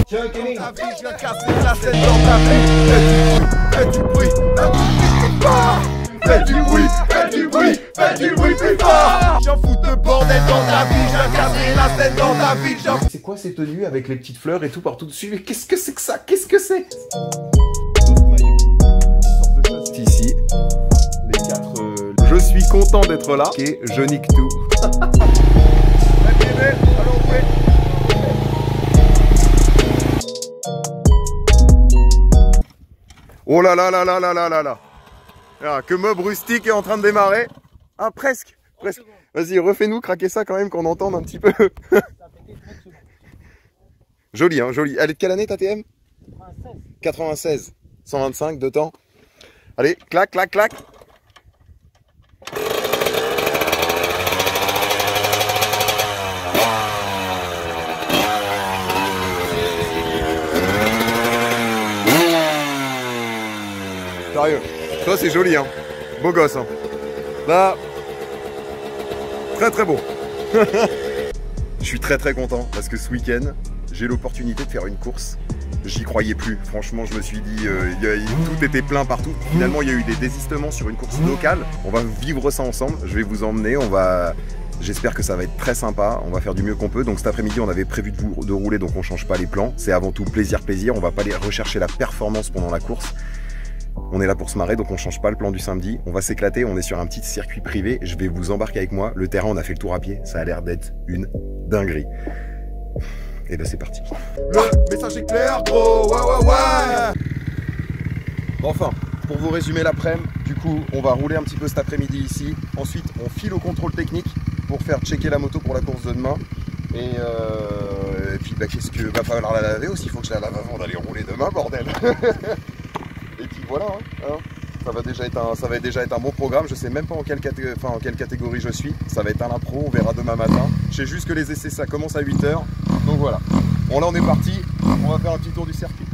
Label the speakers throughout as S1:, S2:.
S1: Tiens, Kenny. Ta vie, je viens casser la scène dans ta vie. Fais du bruit, fais du bruit, fais du bruit, fais du bruit plus fort. J'en fous de bordel dans ta vie, je viens casser la scène dans ta vie.
S2: C'est quoi ces tenues avec les petites fleurs et tout partout dessus? Qu'est-ce que c'est que ça? Qu'est-ce que c'est? Ici, les 4. Je suis content d'être là. Ok, je nique tout. Oh là là là là là là là là. Ah, que Mob Rustique est en train de démarrer. Ah, presque, presque. Vas-y, refais-nous craquer ça quand même, qu'on entende un petit peu. Joli, hein, joli. Elle est de quelle année ta TM? 96. 125 de temps. Allez, clac, clac, clac. Sérieux, ça c'est joli, hein. Beau gosse, hein. Là, très très beau. Je suis très très content parce que ce week-end, j'ai l'opportunité de faire une course. J'y croyais plus, franchement je me suis dit, tout était plein partout. Finalement il y a eu des désistements sur une course locale. On va vivre ça ensemble, je vais vous emmener, j'espère que ça va être très sympa, on va faire du mieux qu'on peut. Donc cet après-midi on avait prévu de rouler, donc on change pas les plans. C'est avant tout plaisir, on va pas aller rechercher la performance pendant la course. On est là pour se marrer, donc on change pas le plan du samedi. On va s'éclater, on est sur un petit circuit privé. Je vais vous embarquer avec moi. Le terrain, on a fait le tour à pied. Ça a l'air d'être une dinguerie. Et ben c'est parti.
S1: Le message est clair, gros. Ouais.
S2: Enfin, pour vous résumer l'après-midi, du coup, on va rouler un petit peu cet après-midi ici. Ensuite, on file au contrôle technique pour faire checker la moto pour la course de demain. Et puis, bah, qu'est-ce que va falloir la laver aussi? Il faut que je la lave avant d'aller rouler demain, bordel. Et puis voilà, hein. Ça va déjà être un bon programme. Je sais même pas en quelle catégorie je suis. Ça va être un impro, on verra demain matin. Je sais juste que les essais ça commence à 8 h. Donc voilà. Bon là on est parti, on va faire un petit tour du circuit.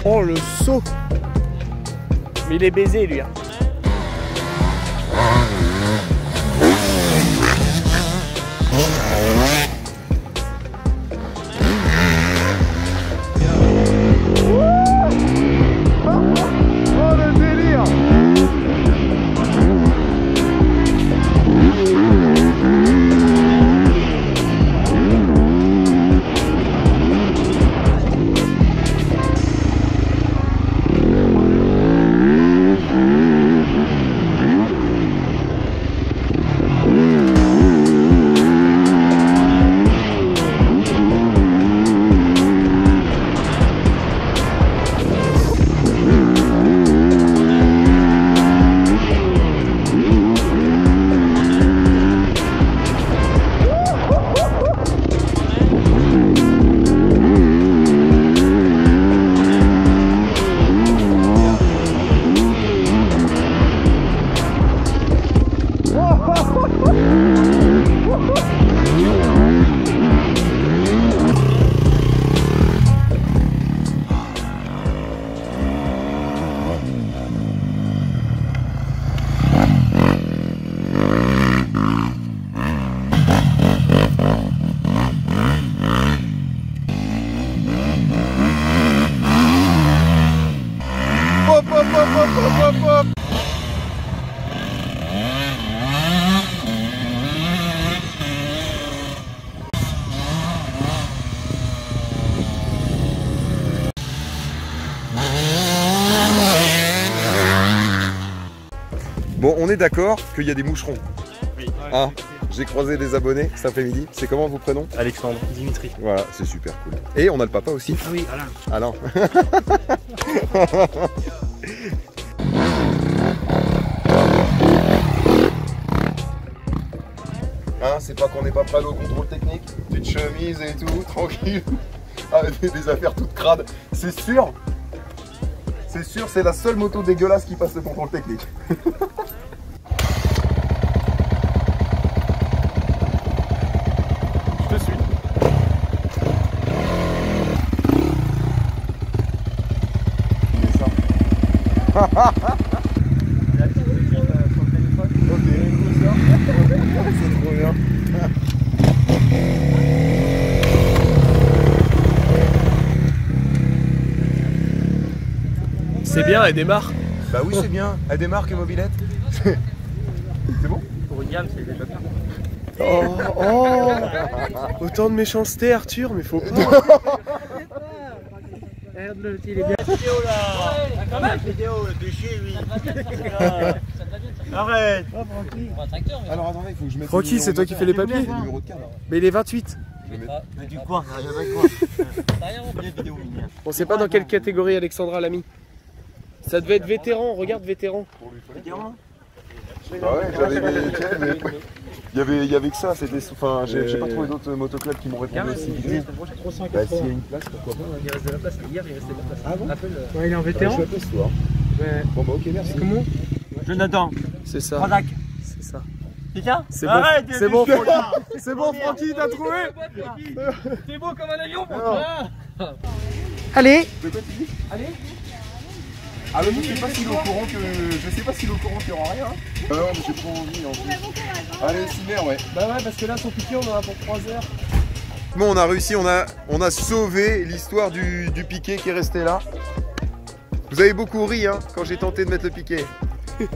S3: Oh le saut. Mais il est baisé lui, hein.
S1: Oh le délire.
S2: d'accord qu'il y a des moucherons.
S3: Oui.
S2: Ah, j'ai croisé des abonnés cet après-midi. C'est comment vos prénoms?
S3: Alexandre, Dimitri.
S2: Voilà, c'est super cool. Et on a le papa aussi.
S3: Ah oui, Alain.
S2: Alain. Hein, c'est pas qu'on n'est pas prêt au contrôle technique. Petite chemise et tout, tranquille. Avec des affaires toutes crades. C'est sûr. C'est sûr, c'est la seule moto dégueulasse qui passe le contrôle technique.
S3: Je te suis.
S2: C'est ça. Ok, c'est trop bien.
S3: C'est bien, elle démarre.
S2: Bah oui, c'est bien. Elle démarre que mobilette. C'est bon?
S3: Pour une gamme, c'est déjà bien.
S4: Oh, autant de méchanceté, Arthur, mais faut pas.
S3: Regarde-le, il est bien. Vidéo là. Quand même. Vidéo, le déchet, lui. Arrête.
S2: Alors attendez, il faut que je mette.
S4: Rocky, c'est toi qui fais les papiers.
S2: le numéro de cadre.
S4: Mais il est 28.
S3: Mais du quoi?
S4: On sait pas dans quelle catégorie Alexandra l'a mis. Ça devait être vétéran, regarde vétéran.
S3: Vétéran.
S2: Ah ouais, j'avais mis. Tiens, mais il y avait que ça. C'était. Enfin, j'ai pas trouvé d'autres motoclubs qui m'ont répondu aussi. Bah, s'il y a une place, pourquoi pas.
S3: Il reste de la place. Hier, il restait de la place.
S4: Ah bon?
S3: Ouais, il est en vétéran.
S2: Je l'appelle ce soir.
S4: Ouais.
S2: Bon bah ok, merci.
S4: Comment?
S3: Jonathan.
S4: C'est ça.
S3: Franck.
S4: C'est ça.
S3: C'est ça?
S4: C'est bon. C'est bon, Francky. C'est bon, Francky, t'as trouvé?
S3: C'est beau comme un avion,
S4: Allez.
S2: De quoi tu dis? Allez. Ah mais je sais pas s'il est au courant que. Je sais pas s'il est au courant qu'il y aura rien. Ah non, mais j'ai trop envie en plus. Allez, Cimer, ouais.
S4: Bah ouais, parce que là, son piqué, on en a pour 3 heures.
S2: Bon, on a réussi, on a sauvé l'histoire du piquet qui est resté là. Vous avez beaucoup ri hein, quand j'ai tenté de mettre le piquet.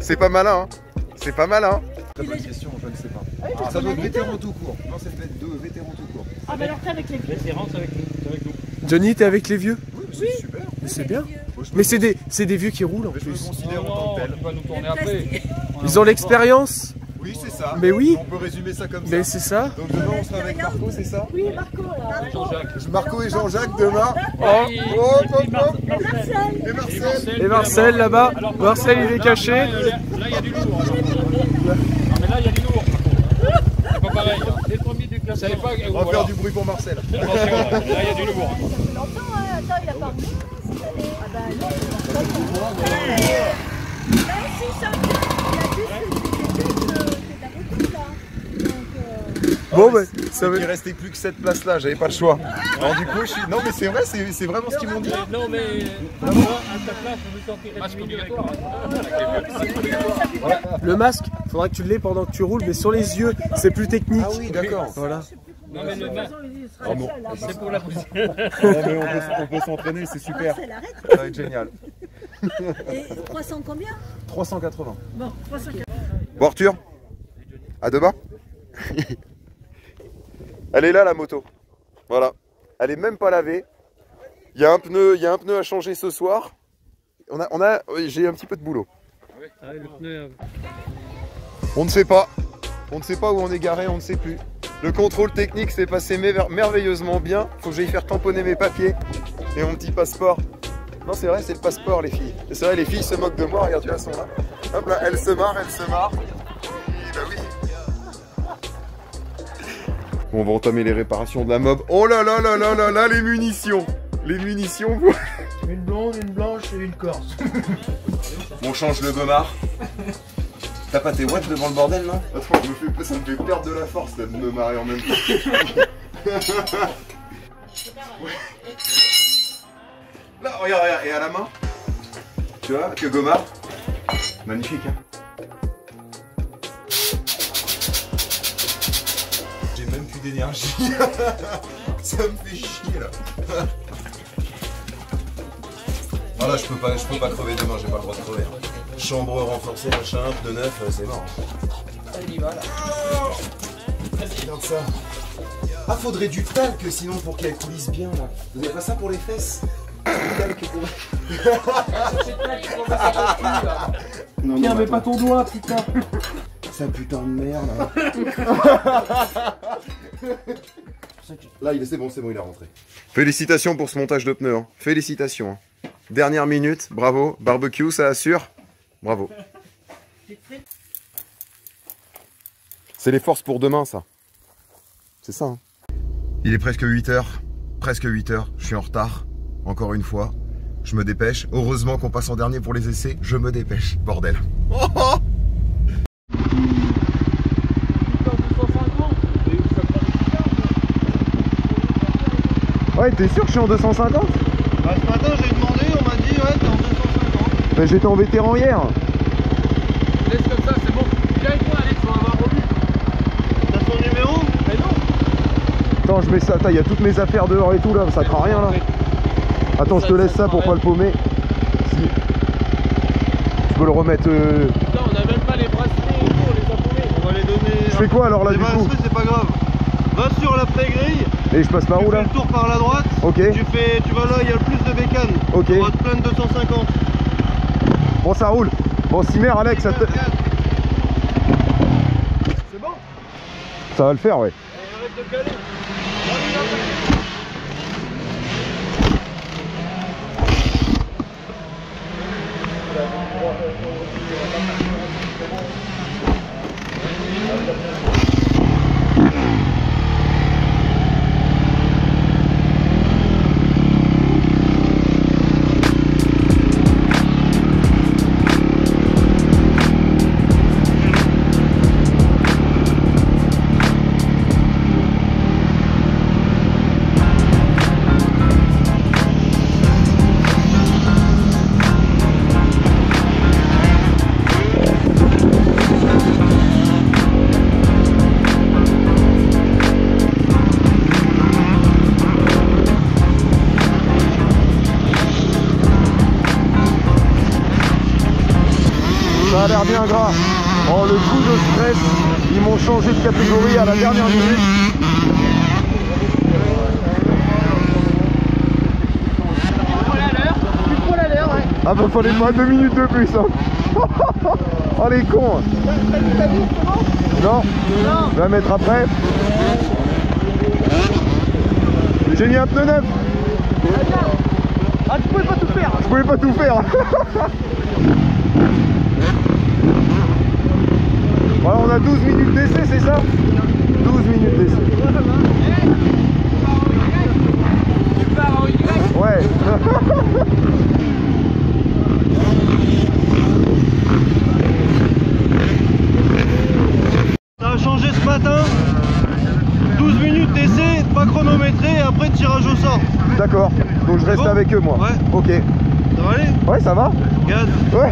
S2: C'est pas malin, hein. C'est pas malin. Très bonne question, je ne sais pas. Ah, ça doit être vétéran tout court. Non, ça doit être deux vétérans tout court.
S5: Ah bah alors t'es avec les vieux.
S3: Vétéran, c'est avec nous.
S4: Johnny, t'es avec les vieux?
S2: Oui, mais c'est super.
S4: Mais c'est bien. Mais c'est des vieux qui roulent en
S2: Mais je me
S4: plus.
S2: considère en tant que tel.
S3: va nous tourner après.
S4: Ils ont l'expérience.
S2: Oui, c'est ça.
S4: Mais oui.
S2: On peut résumer ça comme
S4: Mais
S2: ça.
S4: c'est ça.
S2: Donc demain, on sera avec Marco, c'est ça?
S5: Oui, Marco là.
S3: Jean-Jacques.
S2: Marco et Jean-Jacques demain.
S4: Oh.
S2: Hop.
S5: Marcel.
S2: Et Marcel.
S4: Et Marcel là-bas. Marcel, il est caché.
S3: Là, il y a du lourd. Non, mais là, il y a du lourd. C'est pas pareil. Les premiers du classement.
S2: On va faire du bruit pour Marcel.
S3: Attention, là, il y a du lourd.
S5: Longtemps, hein. Attends, il a pas roulé cette année. Ah bah non. Là aussi, ça vient.
S4: Bon, bah, ça
S2: Il
S4: veut.
S2: restait plus que cette place-là, j'avais pas le choix. Alors du coup, je suis. Non, mais c'est vrai, c'est vraiment ce qu'ils m'ont dit.
S3: Non, mais à ta place, je me sentirais masque obligatoire.
S4: Le masque, faudra que tu l'aies pendant que tu roules, mais sur les yeux, c'est plus technique.
S2: Ah oui, d'accord.
S4: Voilà.
S3: Non, mais le masque,
S2: Ah bon.
S3: c'est pour la position.
S2: Non, mais on peut s'entraîner, c'est super.
S5: Marcel, arrête.
S2: Ça va être génial.
S5: Et 300 combien?
S2: 380.
S5: Bon, 380.
S2: Bon Arthur, à demain. Elle est là la moto. Voilà. Elle est même pas lavée. Il y a un pneu à changer ce soir. J'ai un petit peu de boulot. On ne sait pas. On ne sait pas où on est garé, on ne sait plus. Le contrôle technique s'est passé merveilleusement bien. Faut que j'aille faire tamponner mes papiers et mon petit passeport. Non, c'est vrai, c'est le passeport, les filles. C'est vrai, les filles se moquent de moi. Regarde, elles sont là. Hop là, elles se marrent, elles se marrent. Bah oui. Bon, on va entamer les réparations de la mob. Oh là là là là là là, les munitions. Les munitions, vous.
S4: Une blonde, une blanche et une corse.
S2: On change le gommard. T'as pas tes watts devant le bordel, non? Attends, ça me fait perdre de la force là, de me marrer en même temps. Là, regarde, et à la main. Tu vois, que gommard. Magnifique, hein. J'ai même plus d'énergie. Ça me fait chier là. Ah là, je peux pas crever demain, j'ai pas le droit de crever. Chambre renforcée, machin, pneu neuf, c'est mort.
S4: On y va là.
S2: Regarde ça. Ah, faudrait du talc sinon pour qu'elle coulisse bien là. Vous avez pas ça pour les fesses?
S4: Pierre, mets pas ton doigt, putain.
S2: Ça putain de merde. Là, c'est bon, il est rentré. Félicitations pour ce montage de pneus. Hein. Félicitations. Hein. Dernière minute, bravo. Barbecue, ça assure. Bravo. C'est les forces pour demain, ça. C'est ça. Hein. Il est presque 8h. Presque 8h. Je suis en retard. Encore une fois. Je me dépêche. Heureusement qu'on passe en dernier pour les essais. Je me dépêche. Bordel. Oh oh. Ouais, t'es sûr que je suis en 250?
S6: Bah, ce matin j'ai demandé, on m'a dit ouais t'es en 250.
S2: Mais j'étais en vétéran hier.
S3: Laisse comme ça, c'est bon. Viens avec moi, Alex, on va avoir Romu.
S6: T'as son numéro?
S3: Mais non.
S2: Attends, je mets ça. Il y a toutes mes affaires dehors et tout là, ça craint rien là. Attends, je te laisse ça pour pas le paumer. Si. Tu peux le remettre.
S3: Putain, on a même pas les bracelets et tout, on les a paumés.
S6: On va les donner.
S2: Je fais quoi alors là du coup?
S6: C'est pas grave. Va sur la pré-grille.
S2: Et je passe par où là?
S6: Tu fais le tour par la droite.
S2: Ok.
S6: Tu vas là, il y a le plus de bécane.
S2: Ok.
S6: On va te plein de 250.
S2: Bon, ça roule. Bon, Simer, Alex, ça te...
S6: C'est bon?
S2: Ça va le faire, ouais.
S6: Arrête de caler.
S2: Ça a l'air bien gras. Oh, le coup de stress, ils m'ont changé de catégorie à la dernière minute. Ah bah fallait pas 2 minutes de plus hein. Oh les cons. Non, je vais la mettre après. J'ai mis un pneu neuf.
S4: Ah, tu pouvais pas tout faire.
S2: Je pouvais pas tout faire. Voilà, on a 12 minutes d'essai, c'est ça? 12 minutes d'essai.
S3: Tu pars en Y?
S2: Ouais.
S6: Ça a changé ce matin. 12 minutes d'essai, pas chronométré, et après tirage au sort.
S2: D'accord, donc je reste
S6: Bon
S2: avec eux moi.
S6: Ouais.
S2: Ok.
S6: Ça va aller?
S2: Ouais, ça va?
S6: Regarde.
S2: Ouais.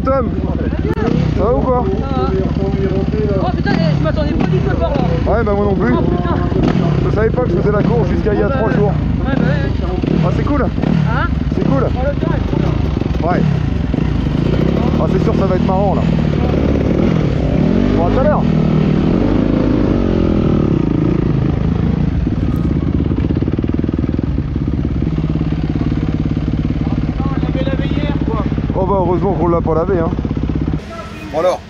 S2: Tom. Ça va ou pas?
S5: Oh putain, je m'attendais pas du tout à voir là.
S2: Ouais, bah moi non plus.
S5: Oh putain.
S2: Je savais pas que je faisais la course jusqu'à il y a 3 jours.
S5: Ouais, bah ouais.
S2: Ah, c'est cool.
S5: Hein?
S2: C'est cool.
S5: Oh, le temps est trop bien.
S2: Ouais. Ah, c'est sûr, ça va être marrant là. Bon, à tout à l'heure. Oh bah heureusement qu'on l'a pas lavé hein. Bon alors,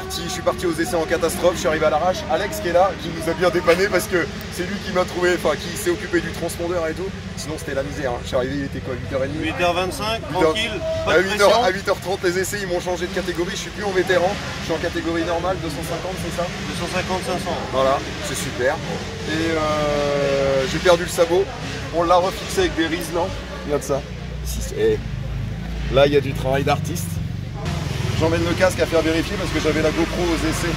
S2: je suis parti aux essais en catastrophe, je suis arrivé à l'arrache. Alex qui est là, qui nous a bien dépanné parce que c'est lui qui m'a trouvé, enfin qui s'est occupé du transpondeur et tout. Sinon c'était la misère, hein. Je suis arrivé, il était quoi, 8h30
S6: 8h25, tranquille, pas de pression.
S2: À 8h30 les essais ils m'ont changé de catégorie, je suis plus en vétéran, je suis en catégorie normale, 250 c'est ça?
S6: 250-500.
S2: Voilà, c'est super. Et j'ai perdu le sabot, on l'a refixé avec des Riesland, regarde ça. Et là il y a du travail d'artiste. J'emmène le casque à faire vérifier parce que j'avais la GoPro aux essais.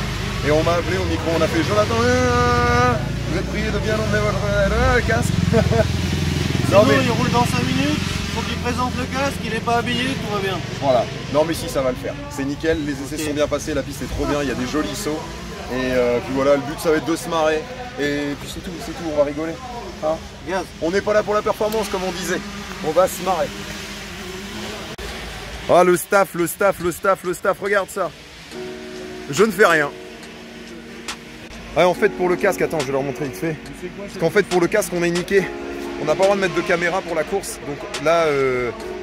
S2: Et on m'a appelé au micro, on a fait Jonathan, vous êtes prié de bien emmener votre casque.
S6: Sinon il roule dans 5 minutes, faut qu'il présente le casque, il n'est pas habillé, tout va bien.
S2: Voilà, non mais si ça va le faire, c'est nickel, les essais sont bien passés, la piste est trop bien, il y a des jolis sauts. Et puis voilà, le but ça va être de se marrer. Et puis c'est tout, on va rigoler. Hein,
S6: Gaz.
S2: on n'est pas là pour la performance comme on disait, on va se marrer. Ah le staff, regarde ça. Je ne fais rien. Ah en fait pour le casque, attends je vais leur montrer vite fait. Parce qu'en fait pour le casque on est niqué. On n'a pas le droit de mettre de caméra pour la course. Donc là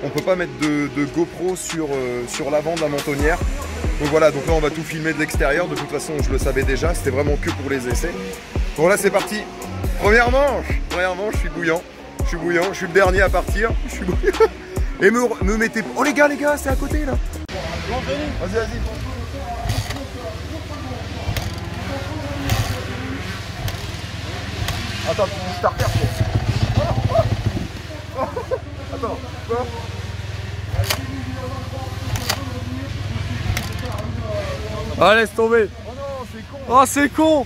S2: on peut pas mettre de GoPro sur l'avant de la mentonnière. Donc voilà, donc là on va tout filmer de l'extérieur. De toute façon je le savais déjà, c'était vraiment que pour les essais. Bon là c'est parti. Première manche, je suis bouillant. Je suis le dernier à partir. Je suis bouillant. Et me mettez... Oh les gars, c'est à côté là. Vas-y. Attends, tu starter quoi. Attends, quoi?
S4: Ah laisse tomber.
S2: Oh non, c'est con.
S4: Oh c'est con.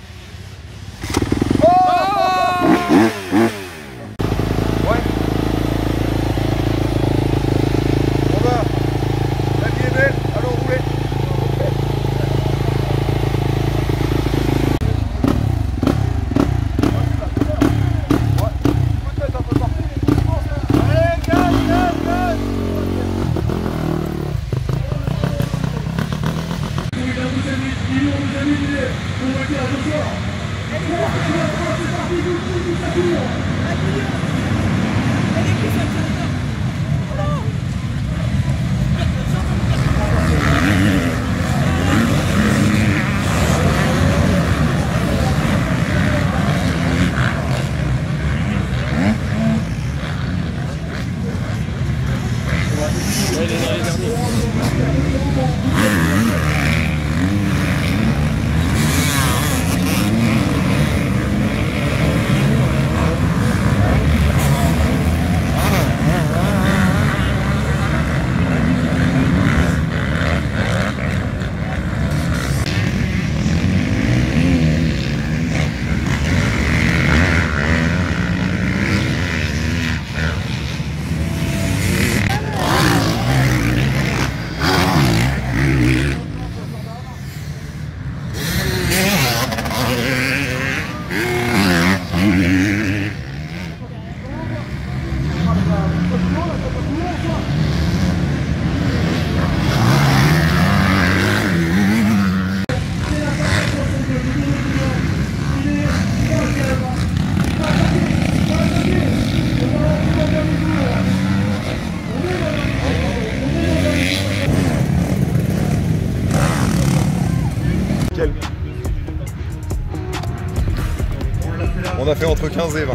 S2: On a fait entre 15 et 20.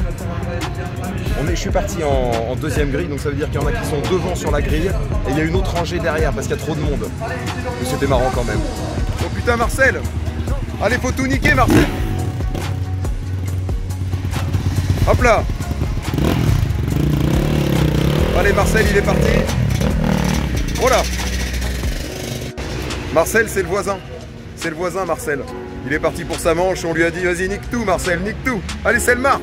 S2: Je suis parti en deuxième grille, donc ça veut dire qu'il y en a qui sont devant sur la grille et il y a une autre rangée derrière parce qu'il y a trop de monde. C'était marrant quand même. Oh putain Marcel! Allez, faut tout niquer Marcel! Hop là! Allez Marcel, il est parti. Oh là! Marcel, c'est le voisin. C'est le voisin Marcel. Il est parti pour sa manche, on lui a dit vas-y nique tout Marcel, nique tout. Allez c'est le mar.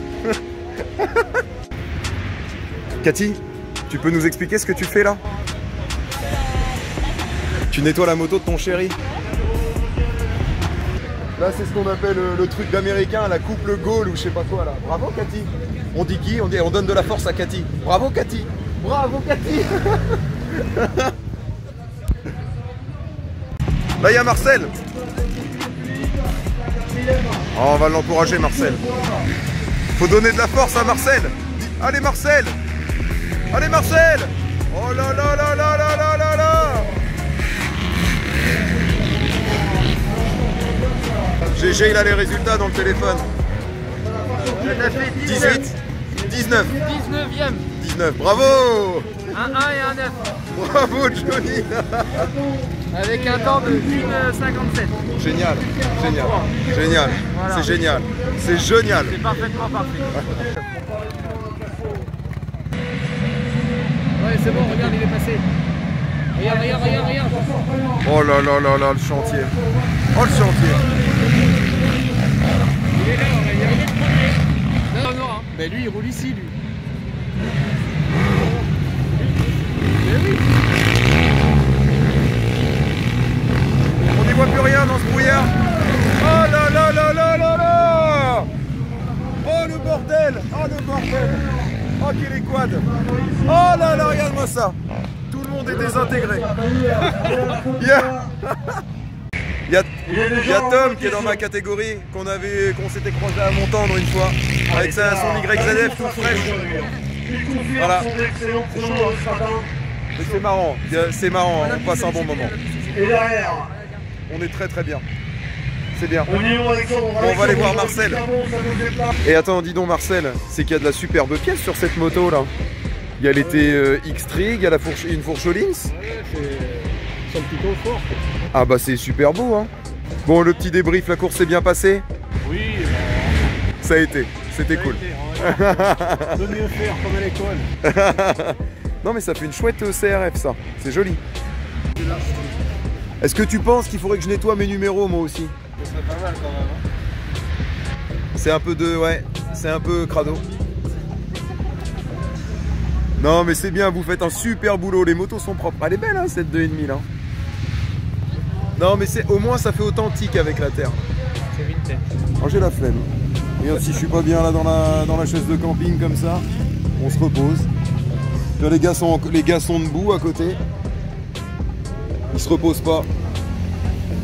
S2: Cathy, tu peux nous expliquer ce que tu fais là? Tu nettoies la moto de ton chéri. Là, c'est ce qu'on appelle le truc d'américain, la couple Gaulle ou je sais pas quoi là. Bravo Cathy. On dit qui? On donne de la force à Cathy. Bravo Cathy. Bravo Cathy. Là, il y a Marcel. Oh, on va l'encourager Marcel. Faut donner de la force à Marcel. Allez Marcel. Allez Marcel. Oh là là là là là là là là. GG, il a les résultats dans le téléphone. 18, 19.
S3: 19ème.
S2: 19, bravo.
S3: Un 1 et un 9.
S2: Bravo Johnny.
S3: Avec un temps de 1,57.
S2: Génial, génial, génial,
S3: Voilà.
S2: C'est génial, c'est génial.
S3: C'est parfaitement parfait. Ouais, c'est bon, regarde, il est passé. Regarde, regarde, regarde, regarde.
S2: Oh là là là là, le chantier. Oh le chantier.
S3: Il est là, il est le premier. Non, non, hein. Ben lui, il roule ici, lui. Mais oui.
S2: On n'y voit plus rien dans ce brouillard. Oh là là là là là là. Oh le bordel. Oh le bordel. Oh qu'il est quad. Oh là là, regarde-moi ça. Tout le monde est désintégré. Il y a Tom qui est dans ma catégorie, qu'on s'était croisé à Montendre une fois, avec son YZF tout fraîche. Voilà. Mais c'est marrant, on passe un bon moment.
S6: Et derrière,
S2: On est très très bien. C'est bien.
S6: on y va Alexandre.
S2: Bon, on va aller voir Marcel. Et attends, dis donc Marcel, c'est qu'il y a de la superbe pièce sur cette moto là. Il y a l'été X-Trig, il y a une fourche Lynx.
S3: C'est plutôt fort.
S2: Ah bah c'est super beau hein. Bon, le petit débrief, la course s'est bien passée?
S3: Oui,
S2: Ça a été, c'était cool.
S3: de mieux faire comme à l'école.
S2: Non mais ça fait une chouette CRF ça, c'est joli. Est-ce que tu penses qu'il faudrait que je nettoie mes numéros moi aussi?
S3: Ce serait pas mal quand même.
S2: C'est un peu ouais, c'est un peu crado. Non mais c'est bien, vous faites un super boulot, les motos sont propres. Elle est belle hein, cette 2,5 là. Non mais au moins ça fait authentique avec la terre.
S3: C'est vintage.
S2: Oh, j'ai la flemme. Regarde, si je suis pas bien là dans la chaise de camping comme ça, on se repose. Là, les gars sont debout à côté. Ils se reposent pas.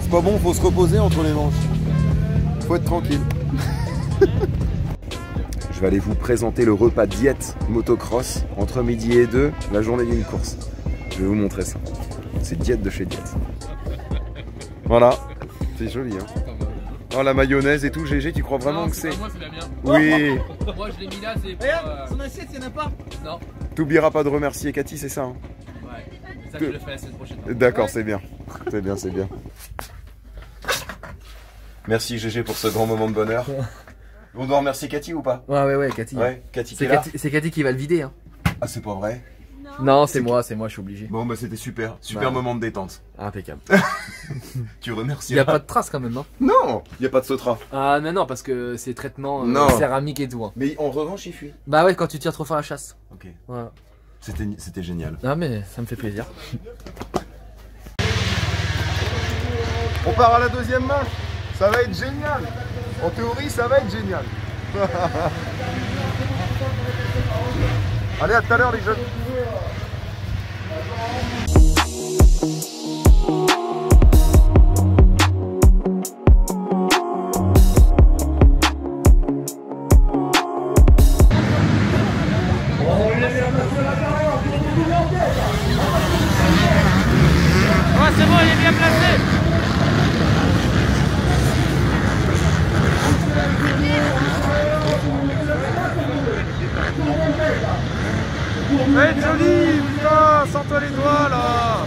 S2: C'est pas bon, faut se reposer entre les manches. Faut être tranquille. Je vais aller vous présenter le repas diète motocross entre midi et 2, la journée d'une course. Je vais vous montrer ça. C'est diète de chez diète. Voilà, c'est joli hein. Oh la mayonnaise et tout, GG, tu crois vraiment que c'est...
S3: Moi c'est la mienne.
S2: Oui.
S3: Moi je l'ai mis là, c'est pour... Regarde, son assiette, il n'y en a pas. Non.
S2: T'oublieras pas de remercier Cathy, c'est ça hein?
S3: Ouais, ça je le ferai la semaine prochaine.
S2: D'accord, c'est bien. C'est bien, c'est bien. Merci GG pour ce grand moment de bonheur. On doit remercier Cathy ou pas?
S7: Ouais, Cathy.
S2: Ouais, Cathy qui est là.
S7: C'est Cathy qui va le vider. Hein.
S2: Ah, c'est pas vrai?
S7: Non, c'est moi, je suis obligé.
S2: Bon, bah c'était super. Super moment de détente.
S7: Impeccable.
S2: Tu remercies.
S7: Il n'y a pas de traces quand même, hein?
S2: Non, il n'y a pas de sautra.
S7: Ah, non, parce que c'est traitement céramique et tout. Hein.
S2: Mais en revanche, il fuit.
S7: Bah ouais, quand tu tires trop fort à la chasse.
S2: Ok.
S7: Voilà.
S2: C'était génial.
S7: Ah, mais ça me fait plaisir.
S2: On part à la deuxième manche. Ça va être génial. En théorie, ça va être génial. Allez, à tout à l'heure les jeunes.
S3: Ouais, c'est bon, il est bien placé.
S2: Hey Johnny, putain, sors-toi les doigts là.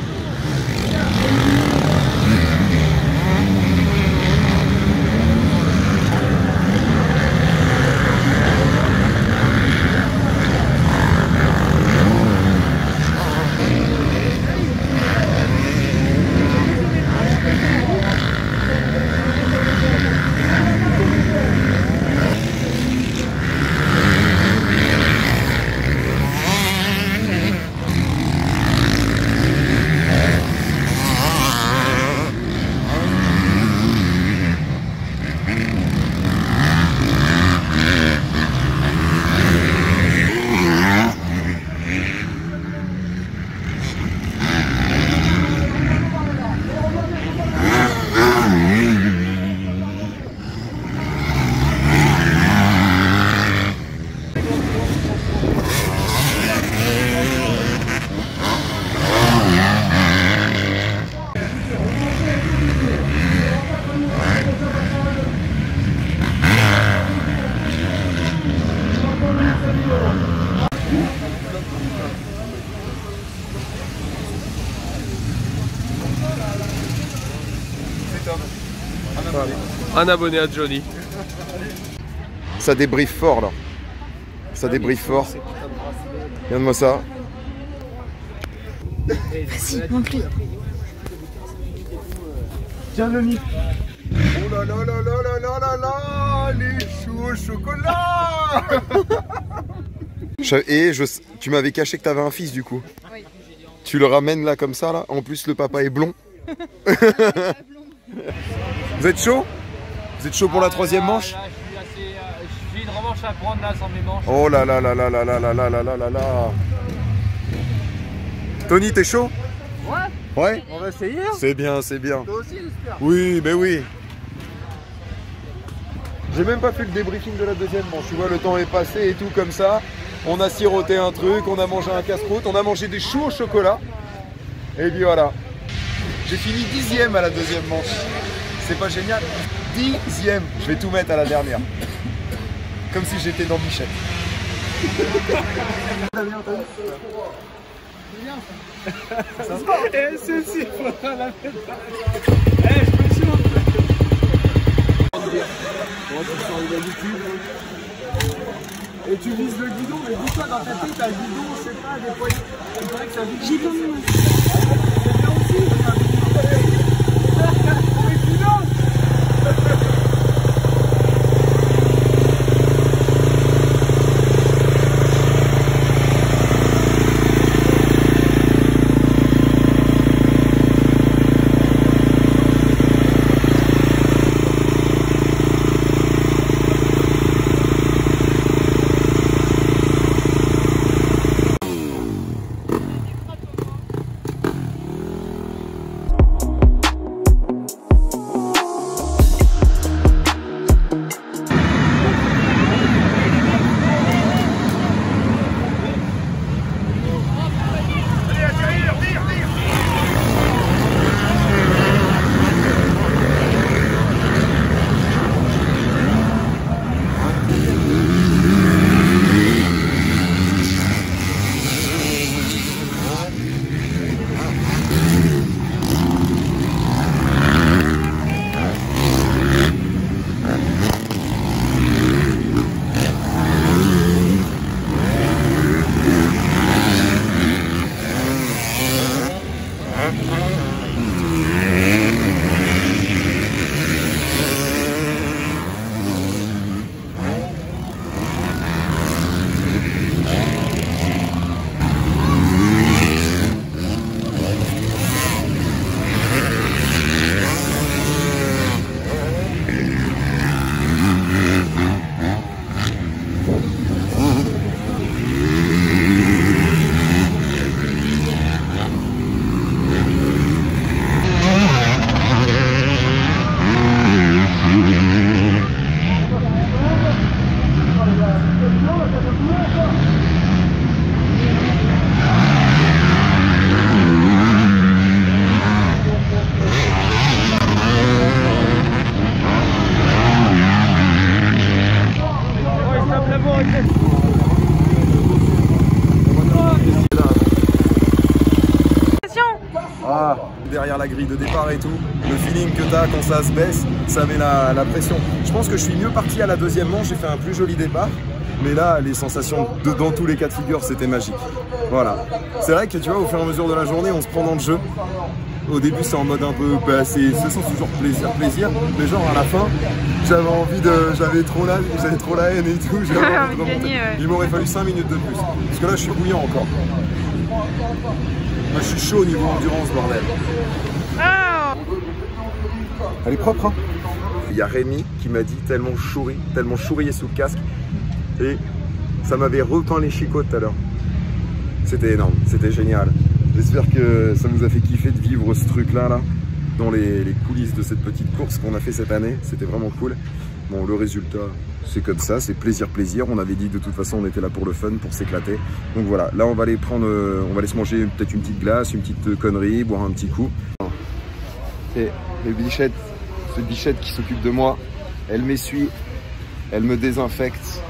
S4: Un abonné à Johnny.
S2: Ça débriefe fort là. Ça débriefe fort. Regarde-moi ça.
S5: Vas-y, montre-lui.
S6: Tiens, Denis.
S2: Oh là là là là là là là là, les choux au chocolat. Et tu m'avais caché que t'avais un fils du coup. Oui. Tu le ramènes là comme ça là. En plus le papa est blond. Vous êtes chaud? Vous êtes chaud pour la troisième manche?
S3: Là, j'ai une revanche à prendre là sans mes manches.
S2: Oh là là là là là là là là là là là là. Tony, t'es chaud? Ouais. Ouais?
S6: On va essayer.
S2: C'est bien, c'est bien.
S6: Toi aussi, j'espère.
S2: Oui, mais oui. J'ai même pas fait le débriefing de la deuxième manche. Tu vois, le temps est passé et tout comme ça. On a siroté un truc, on a mangé un casse-croûte, on a mangé des choux au chocolat. Et puis voilà. J'ai fini 10e à la deuxième manche. C'est pas génial? 10e. Je vais tout mettre à la dernière. Comme si j'étais dans Bichette.
S6: Et ceci, il faudra la mettre. Eh, je peux sûr. Bon, tu sors une habitude. Et tu vises le guidon, mais dis-toi dans ta tête, t'as le guidon, je sais pas, des fois, il paraît que ça vise.
S5: J'ai pas mis moi.
S6: C'est bien aussi, regarde. Mais silence.
S2: Ah, derrière la grille de départ et tout, le feeling que t'as quand ça se baisse, ça met la pression. Je pense que je suis mieux parti à la deuxième manche, j'ai fait un plus joli départ. Mais là, les sensations dans tous les cas de figure, c'était magique. Voilà. C'est vrai que tu vois, au fur et à mesure de la journée, on se prend dans le jeu. Au début, c'est en mode un peu, bah, c'est sens toujours plaisir. Mais genre à la fin, j'avais envie de, j'avais trop la haine et tout. J'avais envie de remonter. Il m'aurait fallu 5 minutes de plus. Parce que là, je suis bouillant encore. Moi, je suis chaud au niveau endurance, bordel. Elle est propre, hein. Il y a Rémi qui m'a dit tellement chourillé sous le casque. Et ça m'avait repeint les chicots tout à l'heure. C'était énorme, c'était génial. J'espère que ça vous a fait kiffer de vivre ce truc-là, dans les coulisses de cette petite course qu'on a fait cette année. C'était vraiment cool. Bon, le résultat, c'est comme ça, c'est plaisir. On avait dit de toute façon, on était là pour le fun, pour s'éclater. Donc voilà, là on va aller prendre, on va aller se manger peut-être une petite glace, une petite connerie, boire un petit coup. Et les bichettes, c'est Bichette qui s'occupe de moi. Elle m'essuie, elle me désinfecte.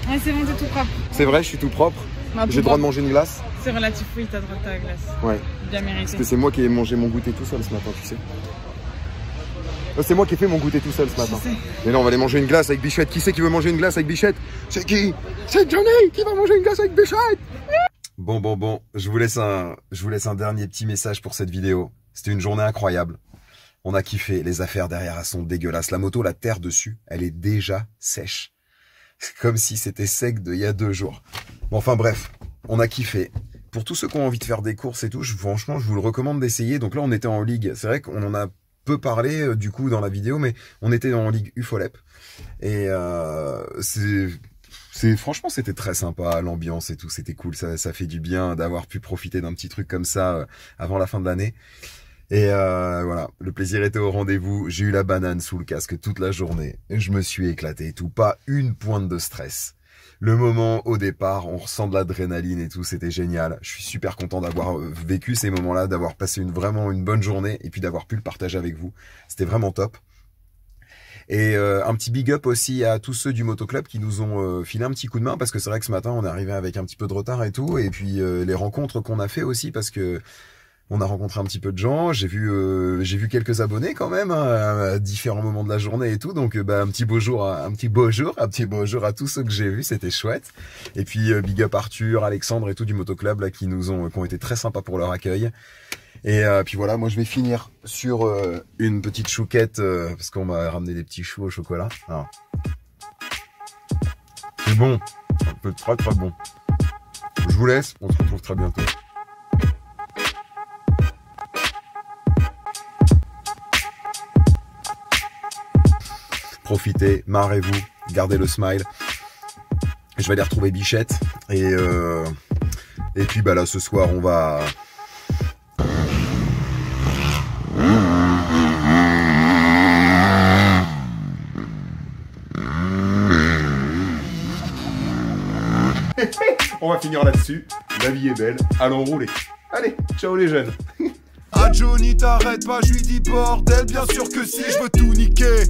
S8: Ouais, c'est bon, t'es tout propre.
S2: C'est vrai, je suis tout propre. J'ai le droit de manger une glace?
S8: C'est relatif, oui, t'as le droit de ta glace.
S2: Ouais.
S8: Bien mérité.
S2: Parce que c'est moi qui ai mangé mon goûter tout seul ce matin, tu sais. C'est moi qui ai fait mon goûter tout seul ce matin. Mais non, on va aller manger une glace avec Bichette. Qui c'est qui veut manger une glace avec Bichette? C'est qui? C'est Johnny qui va manger une glace avec Bichette. Bon, je vous laisse un dernier petit message pour cette vidéo. C'était une journée incroyable. On a kiffé, les affaires derrière elles sont dégueulasses. La moto, la terre dessus, elle est déjà sèche. C'est comme si c'était sec d'il y a 2 jours. Bon, enfin bref, on a kiffé. Pour tous ceux qui ont envie de faire des courses et tout, franchement, je vous le recommande d'essayer. Donc là, on était en ligue. C'est vrai qu'on en a peu parlé du coup dans la vidéo, mais on était en ligue UFOLEP. Et franchement, c'était très sympa, l'ambiance et tout, c'était cool. Ça fait du bien d'avoir pu profiter d'un petit truc comme ça avant la fin de l'année. Et voilà, le plaisir était au rendez-vous. J'ai eu la banane sous le casque toute la journée. Et je me suis éclaté et tout. Pas une pointe de stress. Le moment au départ, on ressent de l'adrénaline et tout, c'était génial. Je suis super content d'avoir vécu ces moments-là, d'avoir passé vraiment une bonne journée et puis d'avoir pu le partager avec vous. C'était vraiment top. Et un petit big up aussi à tous ceux du motoclub qui nous ont filé un petit coup de main, parce que c'est vrai que ce matin on est arrivé avec un petit peu de retard et tout, et puis les rencontres qu'on a fait aussi, parce que on a rencontré un petit peu de gens, j'ai vu quelques abonnés quand même à différents moments de la journée et tout, donc un petit beau jour à tous ceux que j'ai vus, c'était chouette. Et puis big up Arthur, Alexandre et tout du motoclub là qui ont été très sympas pour leur accueil. Et puis voilà, moi je vais finir sur une petite chouquette parce qu'on m'a ramené des petits choux au chocolat. C'est bon, ça peut être très très bon. Je vous laisse, on se retrouve très bientôt. Profitez, marrez-vous, gardez le smile. Je vais aller retrouver Bichette et puis là ce soir on va...
S1: On va finir là-dessus. La vie est belle. Allons rouler. Allez, ciao les jeunes.
S9: Ah Johnny t'arrête pas, je lui dis bordel, bien sûr que si, je veux tout niquer.